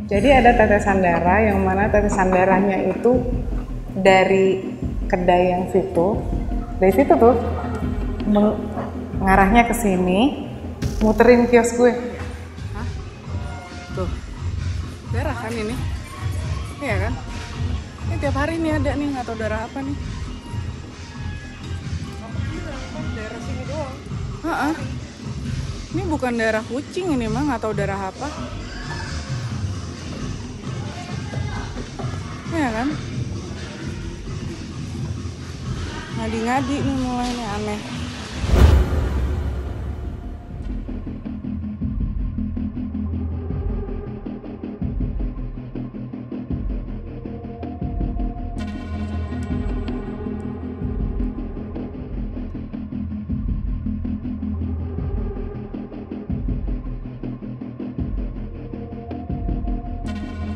Jadi ada tetesan darah yang mana tetesan darahnya itu dari kedai yang situ, dari situ tuh mengarahnya ke sini, muterin kios gue. Hah? Tuh, darah kan ini? Iya kan? Ini tiap hari nih ada nih, nggak tahu darah apa nih. Daerah sini doang. Ini bukan darah kucing ini mah, nggak tahu darah apa. Ya kan? Ngadi-ngadi nih mulai nih, aneh.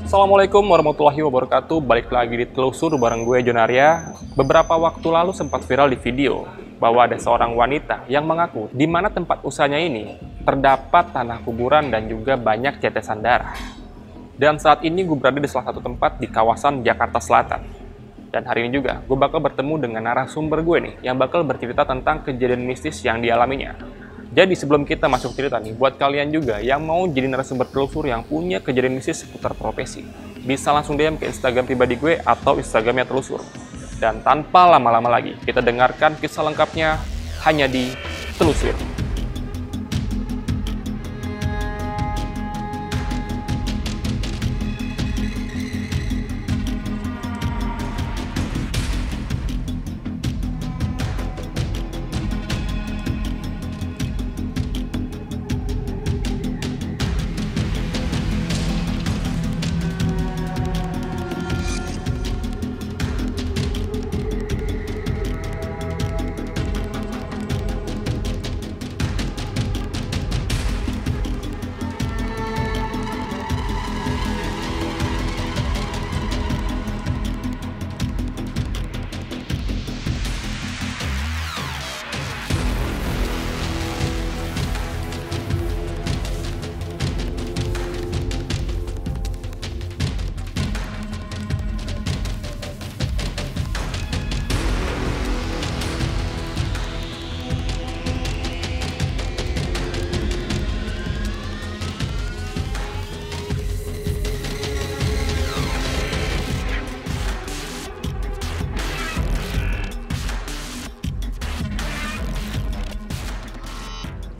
Assalamualaikum warahmatullahi wabarakatuh. Balik lagi di Telusur bareng gue Jonaria. Beberapa waktu lalu sempat viral di video bahwa ada seorang wanita yang mengaku di mana tempat usahanya ini terdapat tanah kuburan dan juga banyak tetesan darah. Dan saat ini gue berada di salah satu tempat di kawasan Jakarta Selatan. Dan hari ini juga gue bakal bertemu dengan narasumber gue nih yang bakal bercerita tentang kejadian mistis yang dialaminya. Jadi sebelum kita masuk cerita nih, buat kalian juga yang mau jadi narasumber Telusur yang punya kejadian mistis seputar profesi, bisa langsung DM ke Instagram pribadi gue atau Instagramnya Telusur. Dan tanpa lama-lama lagi, kita dengarkan kisah lengkapnya hanya di Telusur.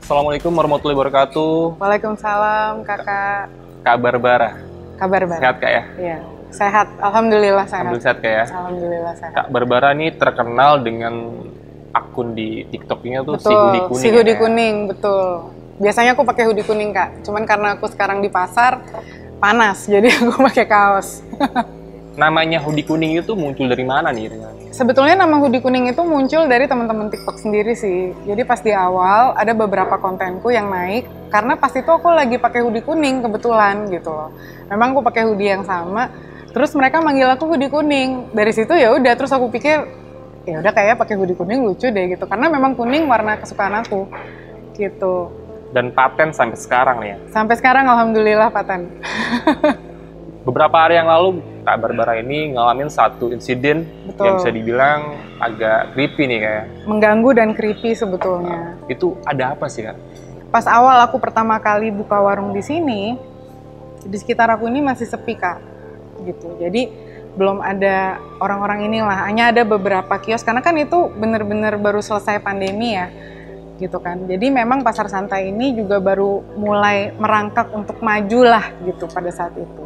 Assalamualaikum warahmatullahi wabarakatuh. Waalaikumsalam, kakak. Kak Barbara. Kabar baik? Sehat Kak ya? Iya, sehat. Alhamdulillah sehat. Alhamdulillah sehat Kak ya? Alhamdulillah sehat. Kak Barbara ini terkenal dengan akun di TikTok-nya tuh Betul, si hoodie kuning. si hoodie ya? kuning, betul. Biasanya aku pakai hoodie kuning, Kak. Cuman karena aku sekarang di pasar, panas, jadi aku pakai kaos. Namanya hoodie kuning itu muncul dari mana nih? Sebetulnya nama hoodie kuning itu muncul dari teman-teman TikTok sendiri sih. Jadi pas di awal ada beberapa kontenku yang naik karena pas itu aku lagi pakai hoodie kuning kebetulan gitu loh. Memang aku pakai hoodie yang sama. Terus mereka manggil aku hoodie kuning. Dari situ ya udah, terus aku pikir ya udah kayak pakai hoodie kuning lucu deh gitu. Karena memang kuning warna kesukaan aku gitu. Dan paten sampai sekarang nih ya? Sampai sekarang alhamdulillah paten. Beberapa hari yang lalu Kak Barbara ini ngalamin satu insiden Betul. yang bisa dibilang agak creepy nih kayak. Mengganggu dan creepy sebetulnya. Itu ada apa sih Kak? Pas awal aku pertama kali buka warung di sini, di sekitar aku ini masih sepi Kak, gitu. Jadi belum ada orang-orang inilah, hanya ada beberapa kios karena kan itu bener-bener baru selesai pandemi ya, gitu kan. Jadi memang pasar santai ini juga baru mulai merangkak untuk maju lah gitu pada saat itu.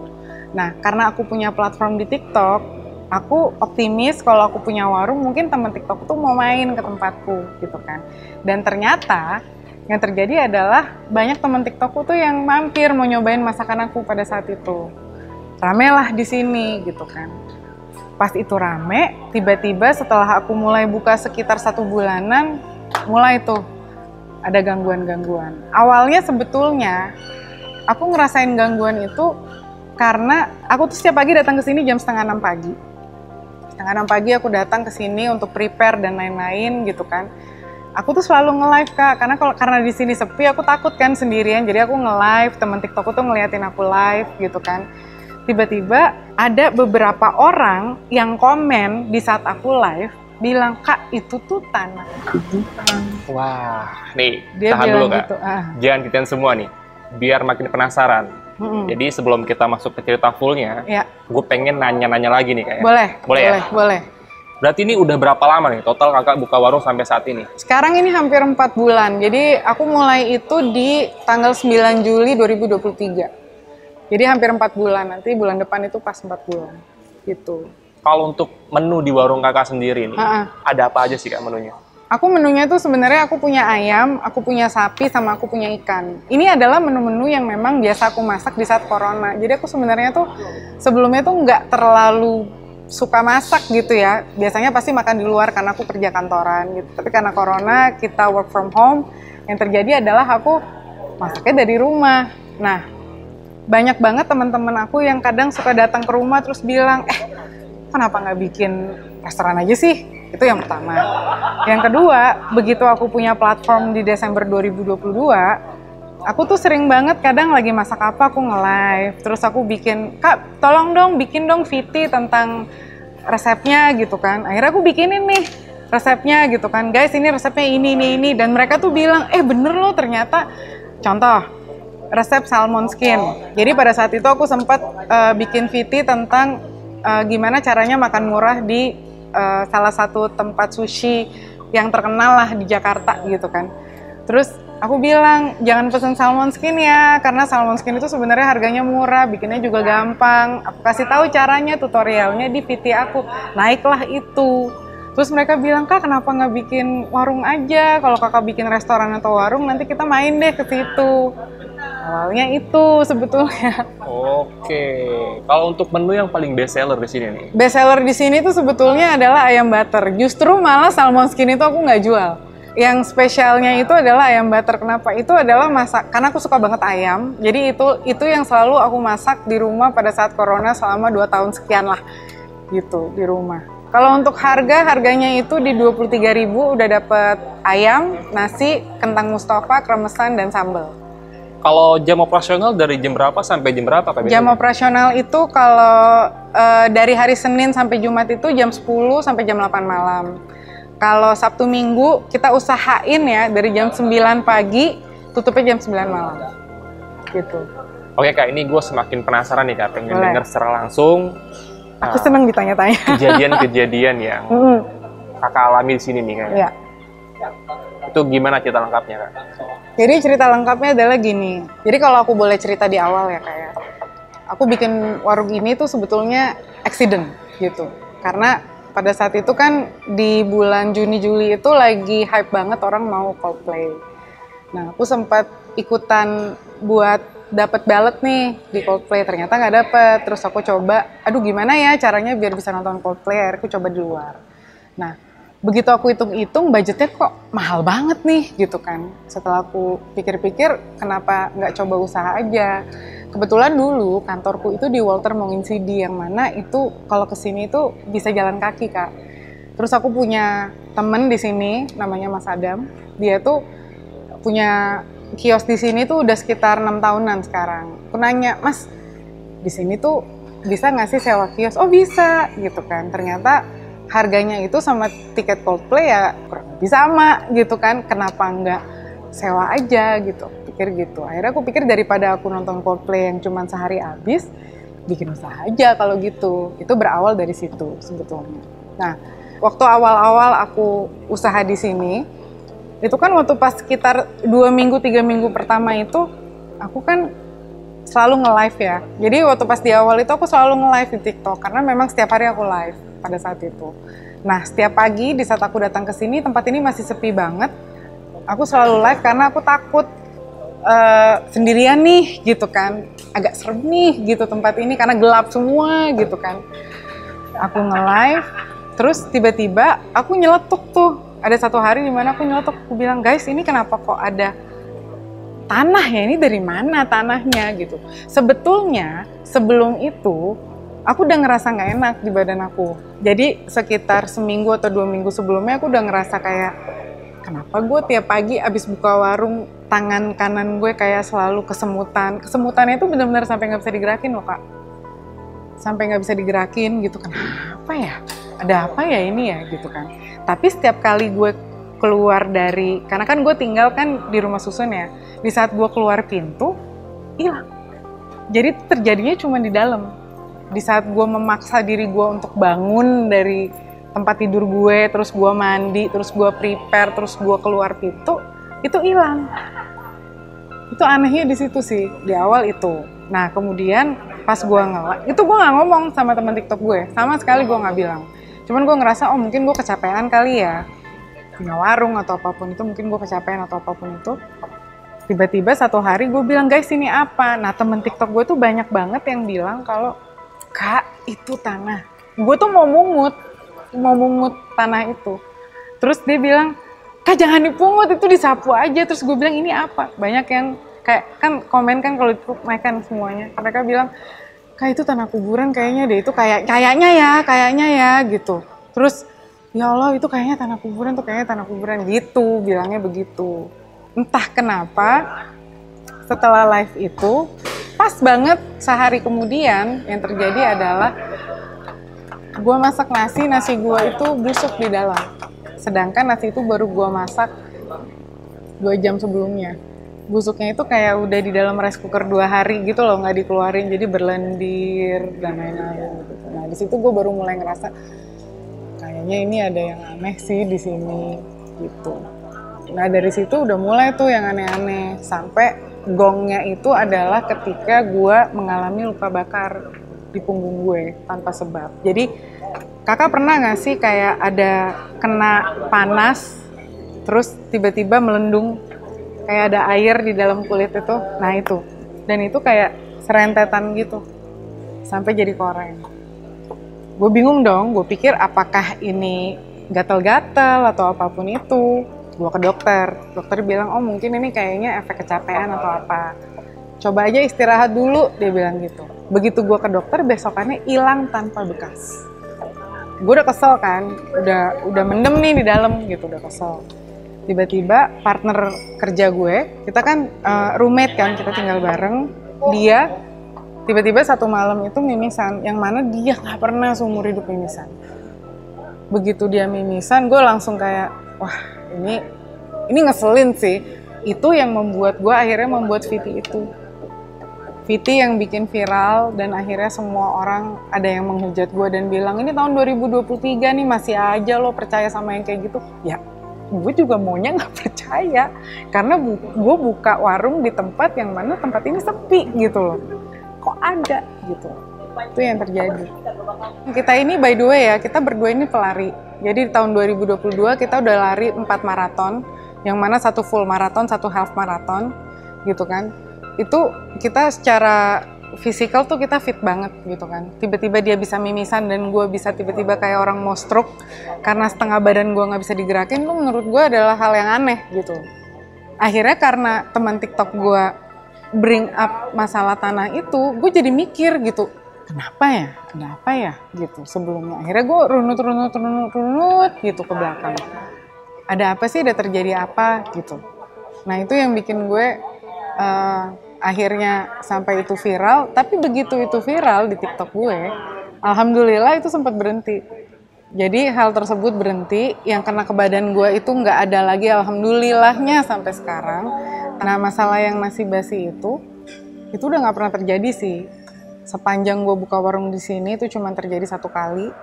Nah, karena aku punya platform di TikTok, aku optimis kalau aku punya warung, mungkin teman TikTok tuh mau main ke tempatku, gitu kan. Dan ternyata yang terjadi adalah banyak teman TikTokku tuh yang mampir mau nyobain masakan aku pada saat itu. Rame lah di sini, gitu kan. Pas itu rame, tiba-tiba setelah aku mulai buka sekitar 1 bulanan, mulai tuh ada gangguan-gangguan. Awalnya sebetulnya aku ngerasain gangguan itu karena aku tuh setiap pagi datang ke sini jam 5:30 pagi. 5:30 pagi aku datang ke sini untuk prepare dan lain-lain gitu kan. aku tuh selalu nge-live Kak, karena di sini sepi aku takut kan sendirian, jadi aku nge-live, temen TikTokku tuh ngeliatin aku live gitu kan. Tiba-tiba ada beberapa orang yang komen di saat aku live bilang, Kak itu tuh tanah kuburan. Wah, nih Dia tahan bilang dulu Kak, gitu, jangan gituin semua nih, biar makin penasaran. Jadi sebelum kita masuk ke cerita fullnya, Ya. gue pengen nanya-nanya lagi nih Kak ya. Boleh ya? Boleh. Berarti ini udah berapa lama nih total Kakak buka warung sampai saat ini? Sekarang ini hampir 4 bulan, jadi aku mulai itu di tanggal 9 Juli 2023. Jadi hampir 4 bulan, nanti bulan depan itu pas 4 bulan, gitu. Kalau untuk menu di warung Kakak sendiri nih, ada apa aja sih Kak menunya? Aku menunya tuh sebenarnya aku punya ayam, aku punya sapi, sama aku punya ikan. Ini adalah menu-menu yang memang biasa aku masak di saat corona. Jadi aku sebenarnya tuh sebelumnya tuh nggak terlalu suka masak gitu ya. Biasanya pasti makan di luar karena aku kerja kantoran gitu. Tapi karena corona, kita work from home, yang terjadi adalah aku masaknya dari rumah. Nah, banyak banget teman-teman aku yang kadang suka datang ke rumah terus bilang, kenapa nggak bikin restoran aja sih? Itu yang pertama. Yang kedua, begitu aku punya platform di Desember 2022, aku tuh sering banget kadang lagi masak apa, aku nge-live. Terus aku bikin, Kak tolong dong bikin dong VT tentang resepnya gitu kan. Akhirnya aku bikinin nih resepnya gitu kan. Guys ini resepnya ini. Dan mereka tuh bilang, bener loh ternyata. Contoh, resep salmon skin. Jadi pada saat itu aku sempat bikin VT tentang gimana caranya makan murah di salah satu tempat sushi yang terkenal lah di Jakarta gitu kan. Terus aku bilang jangan pesen salmon skin ya, karena salmon skin itu sebenarnya harganya murah, bikinnya juga gampang. Aku kasih tahu caranya, tutorialnya di VT aku, naiklah itu. Terus mereka bilang, Kak kenapa nggak bikin warung aja? Kalau kakak bikin restoran atau warung nanti kita main deh ke situ. Awalnya itu sebetulnya. Oke, kalau untuk menu yang paling best seller di sini nih? Best seller di sini tuh sebetulnya adalah ayam butter. Justru malah salmon skin itu aku nggak jual. Yang spesialnya itu adalah ayam butter. Kenapa? Itu adalah masak, karena aku suka banget ayam. Jadi itu yang selalu aku masak di rumah pada saat corona selama 2 tahun sekian lah. Gitu, di rumah. Kalau untuk harganya itu di 23.000 udah dapet ayam, nasi, kentang Mustafa, kremesan, dan sambal. Kalau jam operasional dari jam berapa sampai jam berapa Kak? Jam operasional itu kalau dari hari Senin sampai Jumat itu jam 10 sampai jam 8 malam. Kalau Sabtu Minggu kita usahain ya dari jam 9 pagi tutupnya jam 9 malam. Gitu. Oke Kak, ini gue semakin penasaran nih Kak, pengen dengar secara langsung. Aku seneng ditanya-tanya. Kejadian-kejadian yang Kakak alami di sini nih Kak. Iya. Itu gimana cerita lengkapnya Kak? Jadi cerita lengkapnya adalah gini. Jadi kalau aku boleh cerita di awal ya kayak, aku bikin warung ini tuh sebetulnya accident gitu. Karena pada saat itu kan di bulan Juni-Juli itu lagi hype banget orang mau Coldplay. Nah aku sempat ikutan buat dapat ballot nih di Coldplay, ternyata nggak dapet. Terus aku coba, aduh gimana ya caranya biar bisa nonton Coldplay, akhirnya aku coba di luar. Nah begitu aku hitung-hitung budgetnya kok mahal banget nih gitu kan. Setelah aku pikir-pikir kenapa nggak coba usaha aja. Kebetulan dulu kantorku itu di Walter Monginsidi yang mana itu kalau kesini itu bisa jalan kaki Kak. Terus aku punya temen di sini namanya Mas Adam. Dia tuh punya kios di sini tuh udah sekitar 6 tahunan sekarang. Aku nanya, Mas di sini tuh bisa nggak sih sewa kios? Oh bisa gitu kan. Ternyata harganya itu sama tiket Coldplay ya kurang lebih sama gitu kan, kenapa nggak sewa aja gitu, pikir gitu. Akhirnya aku pikir daripada aku nonton Coldplay yang cuma sehari habis, bikin usaha aja kalau gitu. Itu berawal dari situ sebetulnya. Nah, waktu awal-awal aku usaha di sini, itu kan waktu pas sekitar 2 minggu, 3 minggu pertama itu, aku kan selalu nge-live ya. Jadi waktu pas di awal itu aku selalu nge-live di TikTok, karena memang setiap hari aku live pada saat itu. Nah, setiap pagi di saat aku datang ke sini, tempat ini masih sepi banget. Aku selalu live karena aku takut sendirian nih gitu kan. Agak serem nih gitu tempat ini karena gelap semua gitu kan. Aku nge-live, terus tiba-tiba aku nyeletuk tuh. Ada satu hari di mana aku nyeletuk, aku bilang, guys ini kenapa kok ada tanah ya, ini dari mana tanahnya gitu. Sebetulnya sebelum itu aku udah ngerasa nggak enak di badan aku. Jadi sekitar seminggu atau 2 minggu sebelumnya aku udah ngerasa kayak kenapa gue tiap pagi abis buka warung tangan kanan gue kayak selalu kesemutannya itu benar-benar sampai nggak bisa digerakin loh Kak, sampai nggak bisa digerakin gitu. Kenapa ya, ada apa ya ini ya gitu kan. Tapi setiap kali gue keluar dari, karena kan gue tinggal kan di rumah susun ya, di saat gue keluar pintu hilang. Jadi terjadinya cuma di dalam. Di saat gue memaksa diri gue untuk bangun dari tempat tidur gue, terus gue mandi, terus gue prepare, terus gue keluar pintu, itu hilang. Itu anehnya di situ sih, di awal itu. Nah kemudian pas gue itu gue nggak ngomong sama teman TikTok gue, sama sekali gue nggak bilang. Cuman gue ngerasa, oh mungkin gue kecapean kali ya, punya warung atau apapun itu, mungkin gue kecapean atau apapun itu. Tiba-tiba satu hari gue bilang, guys ini apa? Nah temen TikTok gue tuh banyak banget yang bilang kalau, Kak itu tanah. Gue tuh mau mungut tanah itu. Terus dia bilang, Kak jangan dipungut, itu disapu aja. Terus gue bilang, ini apa? Banyak yang kayak, kan komen kan kalau itu makan semuanya. Mereka bilang, Kak itu tanah kuburan kayaknya deh, itu kayaknya ya gitu. Terus, ya Allah itu kayaknya tanah kuburan gitu, bilangnya begitu. Entah kenapa, setelah live itu, pas banget sehari kemudian yang terjadi adalah gue masak nasi gue itu busuk di dalam. Sedangkan nasi itu baru gue masak 2 jam sebelumnya. Busuknya itu kayak udah di dalam rice cooker 2 hari gitu loh, nggak dikeluarin, jadi berlendir dan lain-lain gitu. Nah di situ gue baru mulai ngerasa kayaknya ini ada yang aneh sih di sini gitu. Nah dari situ udah mulai tuh yang aneh-aneh, sampai gongnya itu adalah ketika gue mengalami luka bakar di punggung gue tanpa sebab. Jadi kakak pernah nggak sih kayak ada kena panas, terus tiba-tiba melendung, kayak ada air di dalam kulit itu? Nah itu, dan itu kayak serentetan gitu, sampai jadi koreng. Gue bingung dong, gue pikir apakah ini gatal-gatal atau apapun itu. Gue ke dokter bilang, oh mungkin ini kayaknya efek kecapean atau apa. Coba aja istirahat dulu, dia bilang gitu. Begitu gue ke dokter, besokannya hilang tanpa bekas. Gue udah kesel kan, udah mendem nih di dalam gitu, udah kesel. Tiba-tiba partner kerja gue, kita kan roommate kan, kita tinggal bareng. Dia tiba-tiba satu malam itu mimisan, yang mana dia nggak pernah seumur hidup mimisan. Begitu dia mimisan, gue langsung kayak, wah ini ngeselin sih. Itu yang membuat gue akhirnya membuat VT itu. VT yang bikin viral dan akhirnya semua orang ada yang menghujat gue dan bilang, ini tahun 2023 nih masih aja lo percaya sama yang kayak gitu. Ya gue juga maunya nggak percaya, karena gue buka warung di tempat yang mana tempat ini sepi gitu loh. Kok ada gitu. Itu yang terjadi. Kita ini by the way ya, kita berdua ini pelari. Jadi di tahun 2022 kita udah lari 4 maraton, yang mana 1 full maraton, 1 half maraton gitu kan. Itu kita secara fisikal tuh kita fit banget gitu kan. Tiba-tiba dia bisa mimisan dan gue bisa tiba-tiba kayak orang mau stroke karena setengah badan gue nggak bisa digerakin, tuh menurut gue adalah hal yang aneh gitu. Akhirnya karena teman TikTok gue bring up masalah tanah itu, gue jadi mikir gitu, kenapa ya, ada apa ya gitu sebelumnya. Akhirnya gue runut gitu ke belakang. Ada apa sih, ada terjadi apa gitu. Nah itu yang bikin gue akhirnya sampai itu viral. Tapi begitu itu viral di TikTok gue, alhamdulillah itu sempat berhenti. Jadi hal tersebut berhenti, yang kena ke badan gue itu nggak ada lagi, alhamdulillahnya sampai sekarang. Nah masalah yang nasi basi itu udah nggak pernah terjadi sih. Sepanjang gue buka warung di sini itu cuma terjadi 1 kali.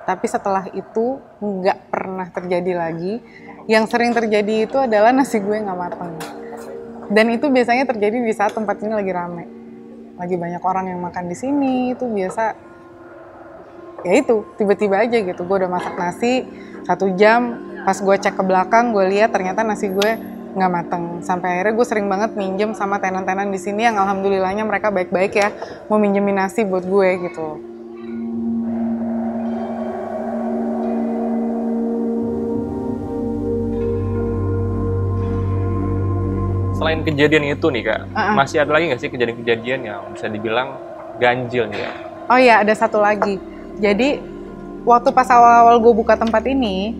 Tapi setelah itu nggak pernah terjadi lagi. Yang sering terjadi itu adalah nasi gue nggak matang. Dan itu biasanya terjadi di saat tempat ini lagi rame. Lagi banyak orang yang makan di sini, itu biasa. Ya itu, tiba-tiba aja gitu. Gue udah masak nasi 1 jam, pas gue cek ke belakang, gue lihat ternyata nasi gue nggak mateng. Sampai akhirnya gue sering banget minjem sama tenan-tenan di sini yang alhamdulillahnya mereka baik-baik ya, mau minjemin nasi buat gue gitu. Selain kejadian itu nih Kak, masih ada lagi nggak sih kejadian-kejadian yang bisa dibilang ganjil nih ya? Oh iya, ada satu lagi. Jadi waktu pas awal-awal gue buka tempat ini,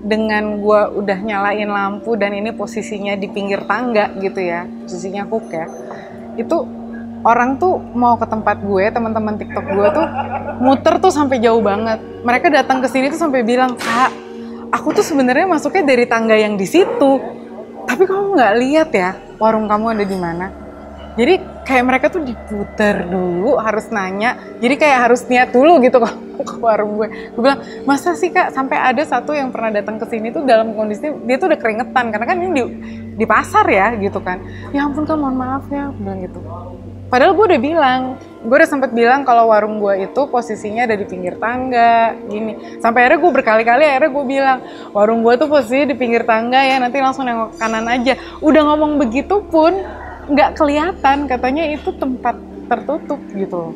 dengan gue udah nyalain lampu dan ini posisinya di pinggir tangga gitu ya, posisinya hook ya, itu orang tuh mau ke tempat gue, teman-teman TikTok gue tuh muter tuh sampai jauh banget. Mereka datang ke sini tuh sampai bilang, "Kak, aku tuh sebenarnya masuknya dari tangga yang di situ. Tapi kamu nggak lihat ya warung kamu ada di mana?" Jadi kayak mereka tuh diputer dulu, harus nanya. Jadi kayak harus niat dulu gitu kalau ke warung gue. Gue bilang, "Masa sih Kak?" Sampai ada satu yang pernah datang ke sini tuh dalam kondisi dia tuh udah keringetan karena kan ini di pasar ya gitu kan. "Ya ampun Kak, mohon maaf ya," gue bilang gitu. Padahal gue udah sempet bilang kalau warung gue itu posisinya ada di pinggir tangga, gini. Sampai akhirnya gue berkali-kali gue bilang, warung gue tuh posisinya di pinggir tangga ya, nanti langsung nengok kanan aja. Udah ngomong begitu pun nggak kelihatan, katanya itu tempat tertutup gitu loh.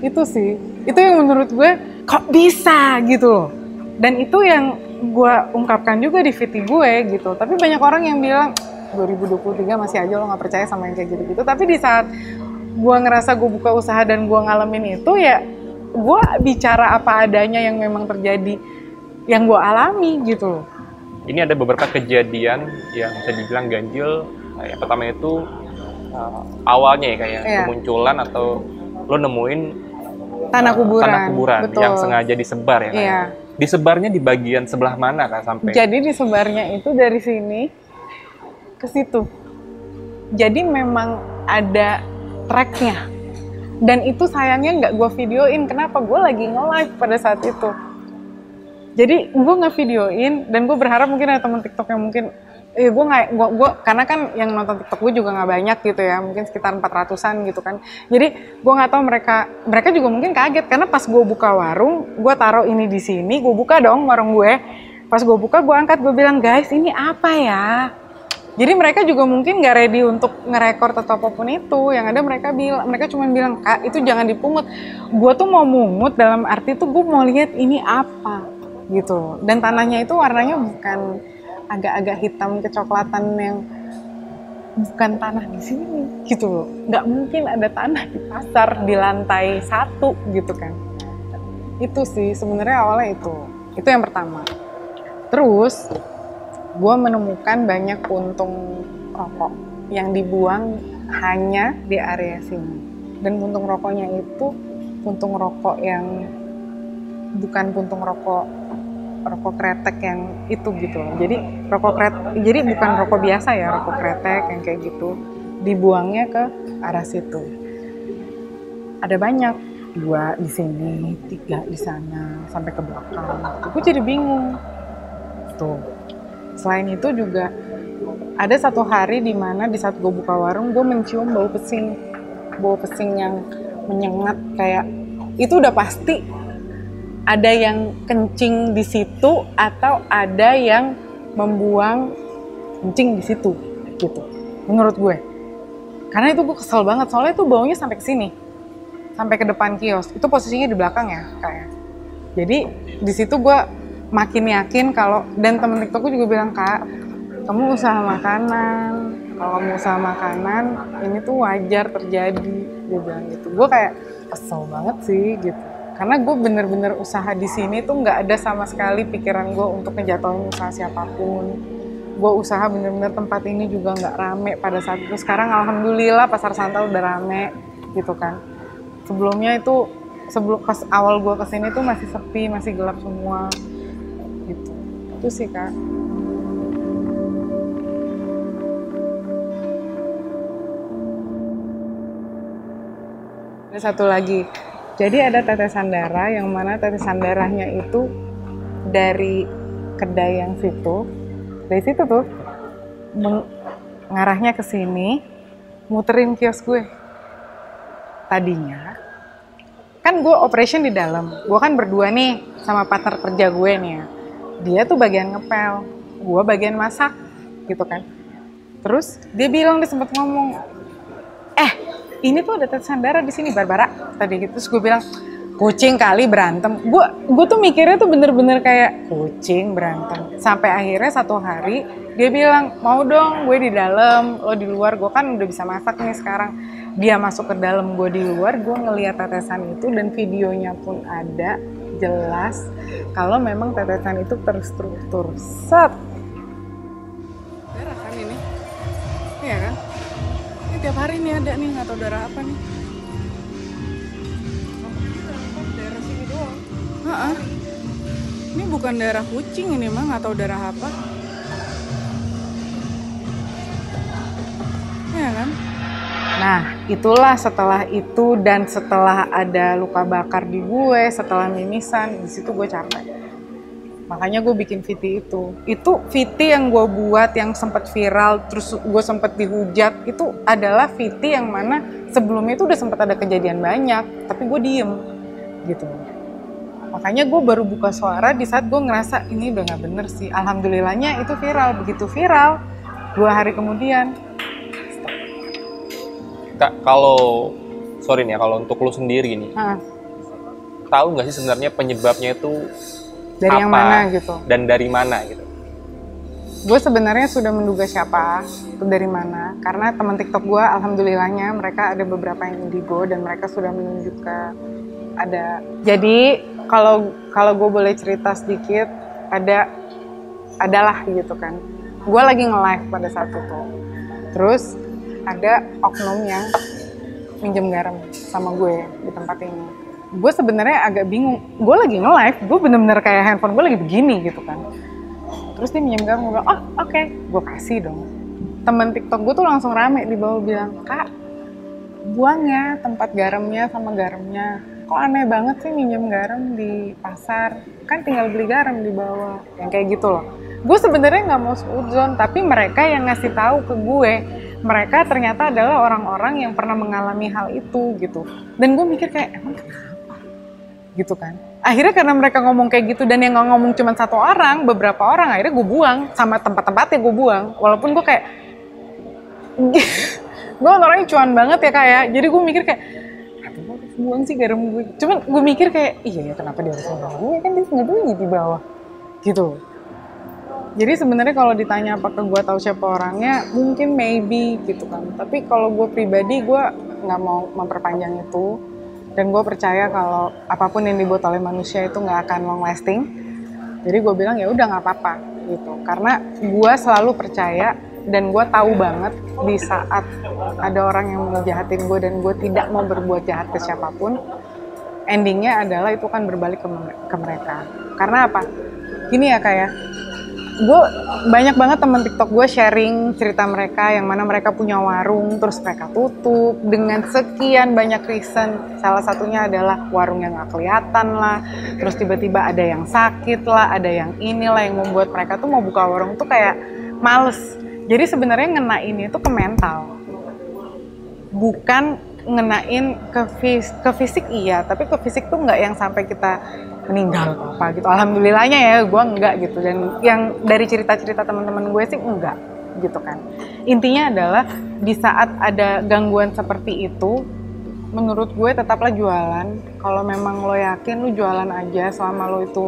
Itu sih, itu yang menurut gue kok bisa gitu loh. Dan itu yang gue ungkapkan juga di VT gue gitu. Tapi banyak orang yang bilang 2023 masih aja lo nggak percaya sama yang kayak gitu-gitu. Tapi di saat gue ngerasa gue buka usaha dan gue ngalamin itu ya, gue bicara apa adanya yang memang terjadi, yang gue alami gitu loh. Ini ada beberapa kejadian yang bisa dibilang ganjil. Yang pertama itu awalnya ya kayak kemunculan atau lo nemuin tanah kuburan betul, yang sengaja disebar ya. Iya. Disebarnya di bagian sebelah mana Kak sampai? Jadi disebarnya itu dari sini ke situ. Jadi memang ada tracknya. Dan itu sayangnya nggak gue videoin. Kenapa? Gue lagi nge-live pada saat itu. Jadi gue nggak videoin dan gue berharap mungkin ada teman TikTok yang mungkin gue karena kan yang nonton TikTok gue juga nggak banyak gitu ya, mungkin sekitar 400-an gitu kan. Jadi gue nggak tahu mereka juga mungkin kaget karena pas gue buka warung, gue taruh ini di sini, gue buka dong warung gue. Pas gue buka, gue angkat, gue bilang, "Guys, ini apa ya?" Jadi mereka juga mungkin nggak ready untuk ngerekord atau apapun itu. Yang ada mereka cuma bilang, "Kak, itu jangan dipungut." Gue tuh mau mungut dalam arti tuh gue mau lihat ini apa gitu. Dan tanahnya itu warnanya bukan agak-agak hitam kecoklatan yang bukan tanah di sini gitu loh. Nggak mungkin ada tanah di pasar di lantai 1 gitu kan. Itu sih sebenarnya awalnya itu yang pertama. Terus gue menemukan banyak puntung rokok yang dibuang hanya di area sini. Dan puntung rokoknya itu puntung rokok yang bukan puntung rokok kretek yang itu gitu loh. Jadi jadi bukan rokok biasa ya, rokok kretek yang kayak gitu. Dibuangnya ke arah situ. Ada banyak, 2 di sini, 3 di sana, sampai ke belakang. Gue jadi bingung. Tuh. Selain itu juga ada satu hari di mana di saat gue buka warung, gue mencium bau pesing yang menyengat kayak itu udah pasti ada yang kencing di situ atau ada yang membuang kencing di situ gitu menurut gue. Karena itu gue kesel banget soalnya itu baunya sampai ke sini, sampai ke depan kios. Itu posisinya di belakang ya kayak. Jadi di situ gue makin yakin kalau, dan temen TikTok gue juga bilang, "Kak, kamu usaha makanan. Kalau kamu usaha makanan ini tuh wajar terjadi," dia bilang gitu. Gue kayak kesel banget sih gitu. Karena gue bener-bener usaha di sini tuh nggak ada sama sekali pikiran gue untuk ngejatuhin usaha siapapun. Gue usaha bener-bener tempat ini juga nggak rame pada saat itu. Sekarang alhamdulillah Pasar Santa udah rame gitu kan. Sebelumnya itu pas awal gue kesini tuh masih sepi, masih gelap semua gitu. Itu sih Kak. Ada satu lagi. Jadi ada tetesan darah yang mana tetesan darahnya itu dari kedai yang situ. Dari situ tuh ngarahnya ke sini, muterin kios gue. Tadinya kan gue operation di dalam. Gue kan berdua nih sama partner kerja gue nih ya. Dia tuh bagian ngepel, gue bagian masak gitu kan. Terus dia sempat ngomong, "Ini tuh ada tetesan darah di sini, Barbara," tadi gitu. Terus gue bilang, "Kucing kali berantem." Gue tuh mikirnya tuh bener-bener kayak kucing berantem. Sampai akhirnya satu hari dia bilang, "Mau dong gue di dalam, lo di luar." Gue kan udah bisa masak nih sekarang. Dia masuk ke dalam, gue di luar, gue ngeliat tetesan itu dan videonya pun ada jelas kalau memang tetesan itu terstruktur. Set. Darah kan ini? Iya kan? Ini tiap hari nih ada nih, nggak tahu darah apa nih. Darah sini doang. Ini bukan darah kucing ini mah, nggak tahu darah apa. Iya kan? Nah, itulah setelah itu dan setelah ada luka bakar di gue, setelah mimisan, di situ gue capek. Makanya gue bikin VT itu. Itu VT yang gue buat yang sempat viral, terus gue sempat dihujat, itu adalah VT yang mana sebelumnya itu udah sempat ada kejadian banyak, tapi gue diem gitu. Makanya gue baru buka suara di saat gue ngerasa ini udah nggak bener sih. Alhamdulillahnya itu viral, begitu viral 2 hari kemudian. Kak, kalau sorry nih ya, kalau untuk lu sendiri nih, tahu nggak sih sebenarnya penyebabnya itu dari apa yang mana gitu dan dari mana gitu? Gue sebenarnya sudah menduga siapa itu dari mana, karena teman TikTok gue alhamdulillahnya mereka ada beberapa yang indigo dan mereka sudah menunjuk ke ada. Jadi kalau gue boleh cerita sedikit, adalah gitu kan, gue lagi nge-live pada saat itu, terus ada oknum yang minjem garam sama gue di tempat ini. Gue sebenarnya agak bingung, gue lagi nge-live, gue bener-bener kayak handphone gue lagi begini gitu kan. Terus dia minjem garam, gue bilang, oh oke, gue kasih dong. Temen TikTok gue tuh langsung rame di bawah bilang, Kak, buang ya tempat garamnya sama garamnya. Kok aneh banget sih minjem garam di pasar, kan tinggal beli garam di bawah. Yang kayak gitu loh. Gue sebenarnya nggak mau seuzon, tapi mereka yang ngasih tahu ke gue, mereka ternyata adalah orang-orang yang pernah mengalami hal itu gitu. Dan gue mikir kayak, emang kenapa? Gitu kan. Akhirnya karena mereka ngomong kayak gitu dan yang ngomong cuma satu orang, beberapa orang, akhirnya gue buang sama tempat-tempatnya gue buang. Walaupun gue kayak, gue orangnya cuan banget ya kayak, jadi gue mikir kayak, aduh gue harus buang sih garam gue. Cuman gue mikir kayak, iya ya kenapa dia harus buang gue, kan dia sembunyi di bawah. Gitu. Jadi sebenarnya kalau ditanya apakah gue tahu siapa orangnya, mungkin maybe gitu kan. Tapi kalau gue pribadi, gue nggak mau memperpanjang itu. Dan gue percaya kalau apapun yang dibuat oleh manusia itu nggak akan long lasting. Jadi gue bilang ya udah nggak apa-apa gitu. Karena gue selalu percaya dan gue tahu banget di saat ada orang yang mau jahatin gue dan gue tidak mau berbuat jahat ke siapapun, endingnya adalah itu kan berbalik ke mereka. Karena apa? Gini ya kayak, gue banyak banget temen TikTok gue sharing cerita mereka yang mana mereka punya warung terus mereka tutup dengan sekian banyak reason. Salah satunya adalah warung yang gak kelihatan lah, terus tiba-tiba ada yang sakit lah, ada yang inilah yang membuat mereka tuh mau buka warung tuh kayak males. Jadi sebenarnya ngenain itu ke mental, bukan ngenain ke fisik iya, tapi ke fisik tuh nggak yang sampai kita meninggal apa gitu. Alhamdulillahnya ya gue enggak gitu, dan yang dari cerita-cerita teman-teman gue sih enggak gitu kan. Intinya adalah di saat ada gangguan seperti itu, menurut gue tetaplah jualan. Kalau memang lo yakin, lo jualan aja selama lo itu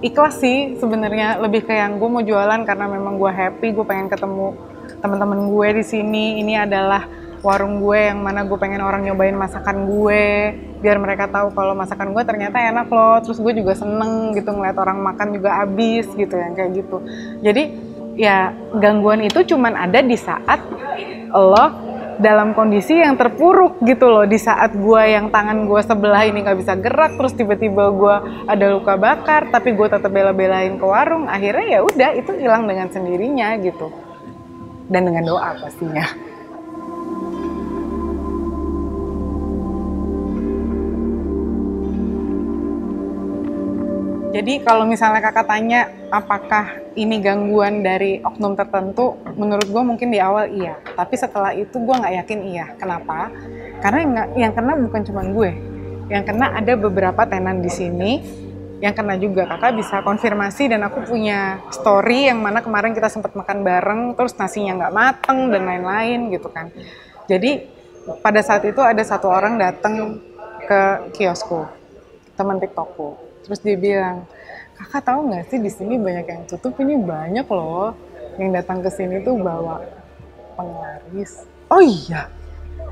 ikhlas sih sebenarnya. Lebih kayak gue mau jualan karena memang gue happy, gue pengen ketemu teman-teman gue di sini. Ini adalah warung gue yang mana gue pengen orang nyobain masakan gue, biar mereka tahu kalau masakan gue ternyata enak loh. Terus gue juga seneng gitu ngeliat orang makan juga habis gitu, yang kayak gitu. Jadi ya gangguan itu cuman ada di saat lo dalam kondisi yang terpuruk gitu loh. Di saat gue yang tangan gue sebelah ini gak bisa gerak, terus tiba-tiba gue ada luka bakar, tapi gue tetap bela-belain ke warung. Akhirnya ya udah itu hilang dengan sendirinya gitu, dan dengan doa pastinya. Jadi kalau misalnya kakak tanya apakah ini gangguan dari oknum tertentu, menurut gue mungkin di awal iya. Tapi setelah itu gue nggak yakin iya. Kenapa? Karena yang kena bukan cuma gue. Yang kena ada beberapa tenan di sini. Yang kena juga, kakak bisa konfirmasi, dan aku punya story yang mana kemarin kita sempat makan bareng, terus nasinya nggak mateng dan lain-lain gitu kan. Jadi pada saat itu ada satu orang datang ke kiosku, teman TikTokku. Terus dia bilang, kakak tahu nggak sih di sini banyak yang tutup, ini banyak loh yang datang ke sini tuh bawa penglaris. Oh iya,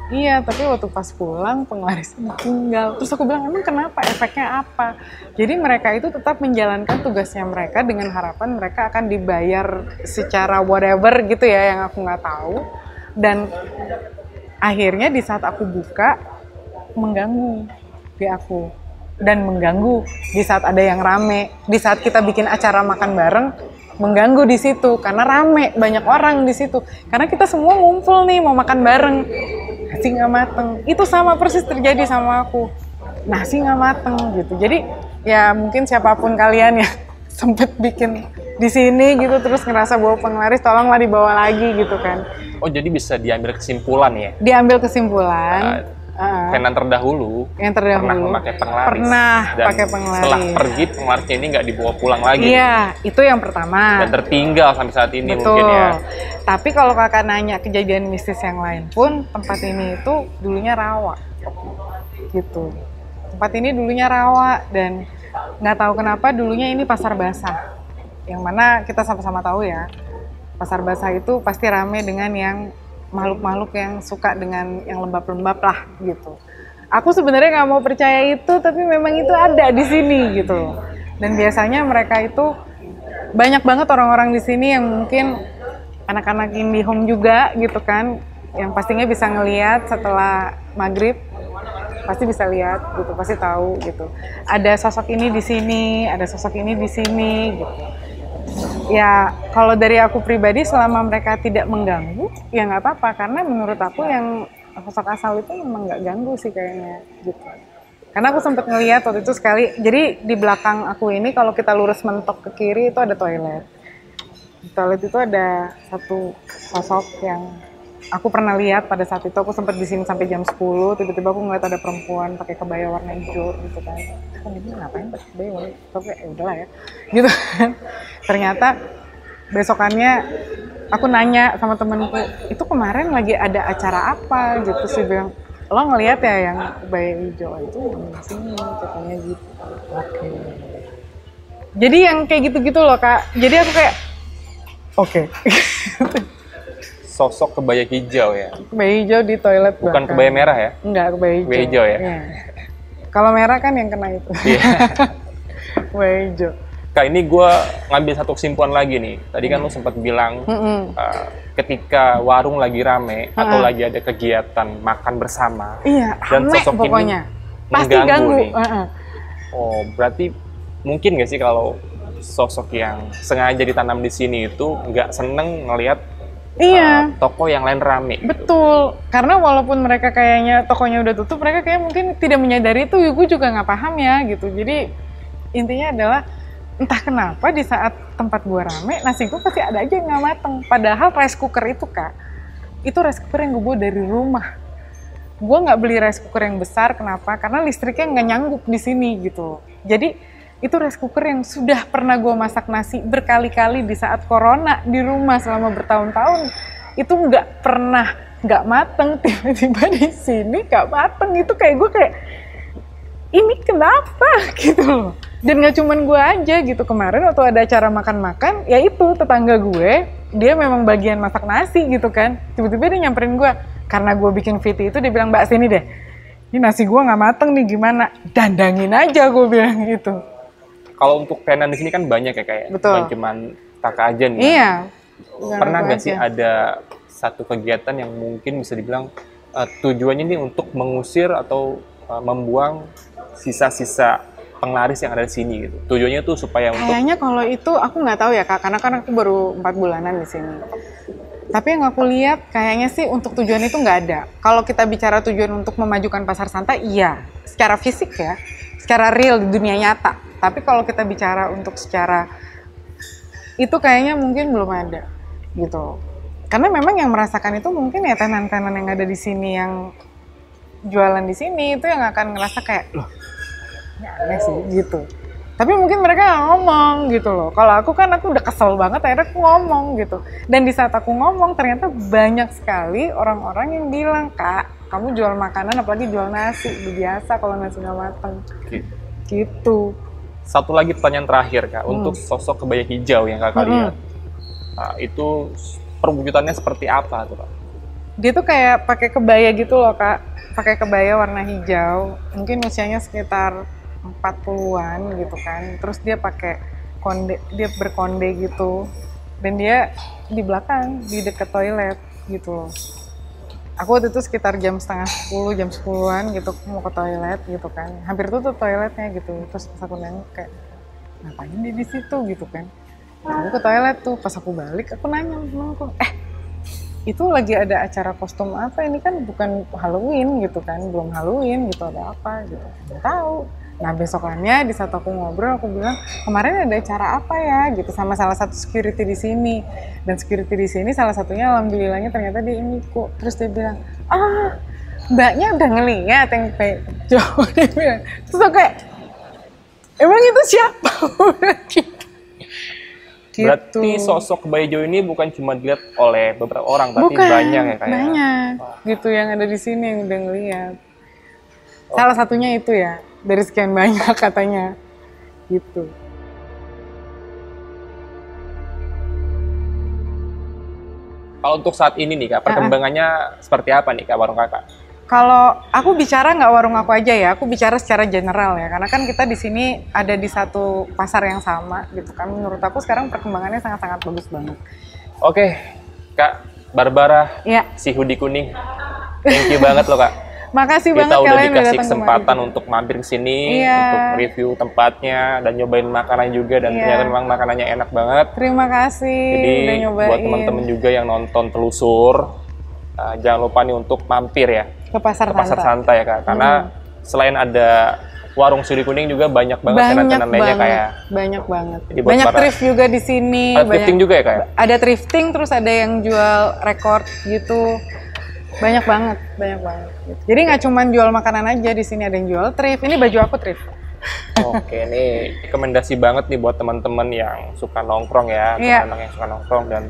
Iya, tapi waktu pas pulang penglarisnya tinggal. Terus aku bilang, emang kenapa? Efeknya apa? Jadi mereka itu tetap menjalankan tugasnya mereka dengan harapan mereka akan dibayar secara whatever gitu ya, yang aku nggak tahu. Dan akhirnya di saat aku buka, mengganggu di aku. Dan mengganggu di saat ada yang rame. Di saat kita bikin acara makan bareng, mengganggu di situ karena rame, banyak orang di situ. Karena kita semua ngumpul nih mau makan bareng. Nasi nggak mateng. Itu sama persis terjadi sama aku. Nasi nggak mateng gitu. Jadi ya mungkin siapapun kalian ya sempet bikin di sini gitu terus ngerasa bawa penglaris, tolonglah dibawa lagi gitu kan. Oh, jadi bisa diambil kesimpulan ya? Diambil kesimpulan. Tenan terdahulu Yang terdahulu pernah memakai penglaris. Pernah dan pakai penglaris. Setelah pergi penglarisnya ini nggak dibawa pulang lagi. Iya, itu yang pertama. Dan tertinggal sampai saat ini. Betul. Mungkin ya. Tapi kalau kakak nanya kejadian mistis yang lain pun, tempat ini itu dulunya rawa, gitu. Tempat ini dulunya rawa dan nggak tahu kenapa dulunya ini pasar basah. Yang mana kita sama-sama tahu ya, pasar basah itu pasti rame dengan yang makhluk-makhluk yang suka dengan yang lembab-lembab lah gitu. Aku sebenarnya nggak mau percaya itu, tapi memang itu ada di sini gitu. Dan biasanya mereka itu banyak banget orang-orang di sini yang mungkin anak-anak IndiHome juga gitu kan, yang pastinya bisa ngelihat setelah maghrib, pasti bisa lihat gitu, pasti tahu gitu. Ada sosok ini di sini, ada sosok ini di sini gitu. Ya kalau dari aku pribadi selama mereka tidak mengganggu ya nggak apa-apa, karena menurut aku yang sosok asal itu memang nggak ganggu sih kayaknya gitu. Karena aku sempat ngeliat waktu itu sekali, jadi di belakang aku ini kalau kita lurus mentok ke kiri itu ada toilet. Di toilet itu ada satu sosok yang aku pernah lihat pada saat itu. Aku sempat di sini sampai jam 10, tiba-tiba aku ngeliat ada perempuan pakai kebaya warna hijau gitu kan. Kan ini ngapain pakai kebaya warna hijau? Tapi ya udahlah ya. Gitu kan. Ternyata besokannya aku nanya sama temenku, itu kemarin lagi ada acara apa gitu sih, bilang, lo ngeliat ya yang kebaya hijau itu yang di sini katanya gitu. Oke. Jadi yang kayak gitu-gitu loh Kak. Jadi aku kayak oke. Sosok kebaya hijau ya? Kebaya hijau di toilet bukan belakang. Kebaya merah ya? Enggak, kebaya hijau. Kebaya hijau ya? Iya. Kalau merah kan yang kena itu. Iya. Kebaya hijau. Kak, ini gue ngambil satu kesimpulan lagi nih. Tadi kan lo sempat bilang ketika warung lagi rame atau lagi ada kegiatan makan bersama, iya, dan sosok pokoknya ini pasti mengganggu ganggu. nih. Oh, berarti mungkin nggak sih kalau sosok yang sengaja ditanam di sini itu nggak seneng ngelihat Iya. toko yang lain rame? Betul, karena walaupun mereka kayaknya tokonya udah tutup, mereka kayak mungkin tidak menyadari itu. Gue juga nggak paham ya gitu. Jadi intinya adalah entah kenapa di saat tempat gue rame, nasi gue pasti ada aja yang nggak mateng. Padahal rice cooker itu Kak, itu rice cooker yang gue bawa dari rumah. Gue nggak beli rice cooker yang besar, kenapa? Karena listriknya nggak nyanggup di sini gitu. Jadi itu rice cooker yang sudah pernah gue masak nasi berkali-kali di saat corona di rumah selama bertahun-tahun. Itu nggak pernah nggak mateng, tiba-tiba di sini nggak mateng. Itu kayak gue kayak, ini kenapa gitu loh. Dan nggak cuman gue aja gitu, kemarin waktu ada acara makan-makan, ya itu tetangga gue, dia memang bagian masak nasi gitu kan. Tiba-tiba dia nyamperin gue, karena gue bikin VT itu dia bilang, Mbak sini deh, ini nasi gue nggak mateng nih gimana? Dandangin aja, gue bilang gitu. Kalau untuk tenan di sini kan banyak ya kayak, bukan cuman kakak aja nih. Iya. Pernah nggak sih ada satu kegiatan yang mungkin bisa dibilang tujuannya ini untuk mengusir atau membuang sisa-sisa penglaris yang ada di sini gitu? Tujuannya tuh supaya untuk... Kayaknya kalau itu aku nggak tahu ya Kak, karena kan aku baru 4 bulanan di sini. Tapi yang aku lihat kayaknya sih untuk tujuan itu nggak ada. Kalau kita bicara tujuan untuk memajukan pasar santai, iya, secara fisik ya, secara real di dunia nyata. Tapi kalau kita bicara untuk secara itu kayaknya mungkin belum ada gitu. Karena memang yang merasakan itu mungkin ya tenan-tenan yang ada di sini, yang jualan di sini itu yang akan ngerasa kayak, loh, ini aneh sih gitu. Tapi mungkin mereka nggak ngomong gitu loh. Kalau aku kan aku udah kesel banget, akhirnya aku ngomong gitu. Dan di saat aku ngomong ternyata banyak sekali orang-orang yang bilang, Kak, kamu jual makanan apalagi jual nasi, biasa kalau nasi nggak mateng. Gitu. Satu lagi pertanyaan terakhir Kak, untuk sosok kebaya hijau yang Kakak lihat, itu perwujudannya seperti apa tuh Kak? Dia tuh kayak pakai kebaya gitu loh Kak, pakai kebaya warna hijau, mungkin usianya sekitar 40-an gitu kan. Terus dia pakai konde, dia berkonde gitu, dan dia di belakang, di dekat toilet gitu loh. Aku waktu itu sekitar jam setengah 10, jam 10-an gitu, mau ke toilet gitu kan. Hampir tutup toiletnya gitu. Terus pas aku nanya kayak, ngapain dia di situ gitu kan. Aku ke toilet tuh, pas aku balik aku nanya sama temanku, itu lagi ada acara kostum apa, ini kan bukan Halloween gitu kan, belum Halloween gitu, ada apa gitu, nggak tahu. Nah besokannya di saat aku ngobrol aku bilang kemarin ada acara apa ya gitu sama salah satu security di sini, dan security di sini salah satunya alhamdulillahnya ternyata dia ini kok. Terus dia bilang mbaknya udah ngeliat yang kayak jauh, dia bilang. Terus aku kayak emang itu siapa? Gitu. Berarti sosok kebaya hijau ini bukan cuma dilihat oleh beberapa orang, tapi bukan, banyak ya kayak. Banyak gitu yang ada di sini yang udah ngeliat. Salah satunya itu ya, dari sekian banyak katanya gitu. Kalau untuk saat ini nih Kak, perkembangannya seperti apa nih Kak warung Kakak? Kalau aku bicara nggak warung aku aja ya, aku bicara secara general ya, karena kan kita di sini ada di satu pasar yang sama gitu kan. Menurut aku sekarang perkembangannya sangat-sangat bagus banget. Oke, Kak Barbara, Ya. si hoodie kuning, thank you banget loh Kak. Makasih Kita banget udah kalian dikasih datang kesempatan kemari. untuk mampir ke sini, Iya. untuk review tempatnya dan nyobain makanan juga, dan Iya. ternyata memang makanannya enak banget. Terima kasih Jadi udah nyobain. buat teman-teman juga yang nonton Telusur, jangan lupa nih untuk mampir ya ke Pasar ke Pasar Santa. Santa ya Kak, karena selain ada warung sudi kuning juga banyak banget tenan-tenan lainnya kayak. Banyak banget. Jadi buat Banyak para- thrift juga di sini. Ada thrifting juga ya Kak? Ada thrifting, terus ada yang jual record gitu. Banyak banget. Gitu. Jadi nggak cuma jual makanan aja di sini, ada yang jual thrift. Ini baju aku thrift. Oke, ini rekomendasi banget nih buat teman-teman yang suka nongkrong ya, Iya. anak yang suka nongkrong dan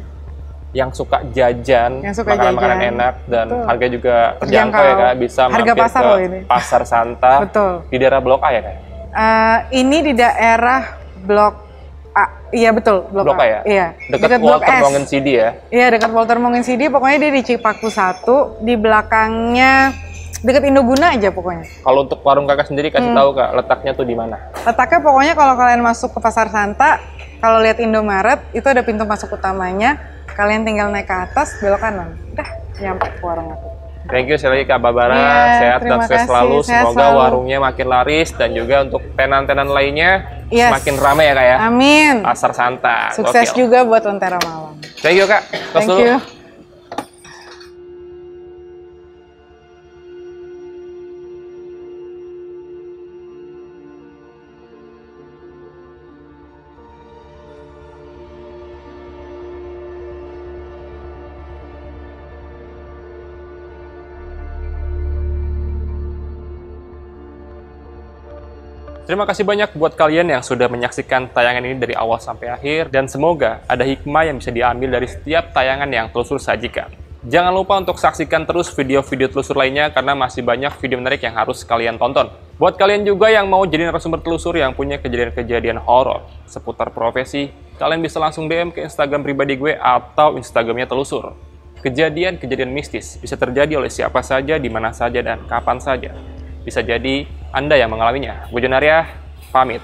yang suka jajan, Yang suka makanan-makanan jajan. enak dan Betul. harga juga terjangkau ya Kak, bisa Harga mampir pasar ke loh ini. Pasar Santa Betul. di daerah Blok A ya Kak? Ini di daerah Blok A. Iya betul, Blok A ya? Iya. Dekat Blok Walter S. Mongensidi ya? Iya, dekat Walter Mongensidi. Pokoknya dia di Cipaku 1, di belakangnya dekat Indoguna aja pokoknya. Kalau untuk warung Kakak sendiri kasih tahu Kak, letaknya tuh di mana? Letaknya pokoknya kalau kalian masuk ke Pasar Santa, kalau lihat Indomaret, itu ada pintu masuk utamanya. Kalian tinggal naik ke atas, belok kanan. Udah, nyampe ke warung aku. Thank you sekali lagi Kak Barbara, Iya, sehat dan terima sukses kasih, selalu. sehat Semoga selalu. warungnya makin laris dan juga untuk tenan-tenan lainnya Yes. semakin ramai ya Kak ya. Amin. Pasar Santa. Sukses Gokil. juga buat Lentera Malam. Thank you Kak. Tos Thank dulu. you. Terima kasih banyak buat kalian yang sudah menyaksikan tayangan ini dari awal sampai akhir, dan semoga ada hikmah yang bisa diambil dari setiap tayangan yang Telusur sajikan. Jangan lupa untuk saksikan terus video-video Telusur lainnya karena masih banyak video menarik yang harus kalian tonton. Buat kalian juga yang mau jadi narasumber Telusur yang punya kejadian-kejadian horor seputar profesi, kalian bisa langsung DM ke Instagram pribadi gue atau Instagramnya Telusur. Kejadian-kejadian mistis bisa terjadi oleh siapa saja, di mana saja, dan kapan saja. Bisa jadi Anda yang mengalaminya. Gue Jonaria, pamit.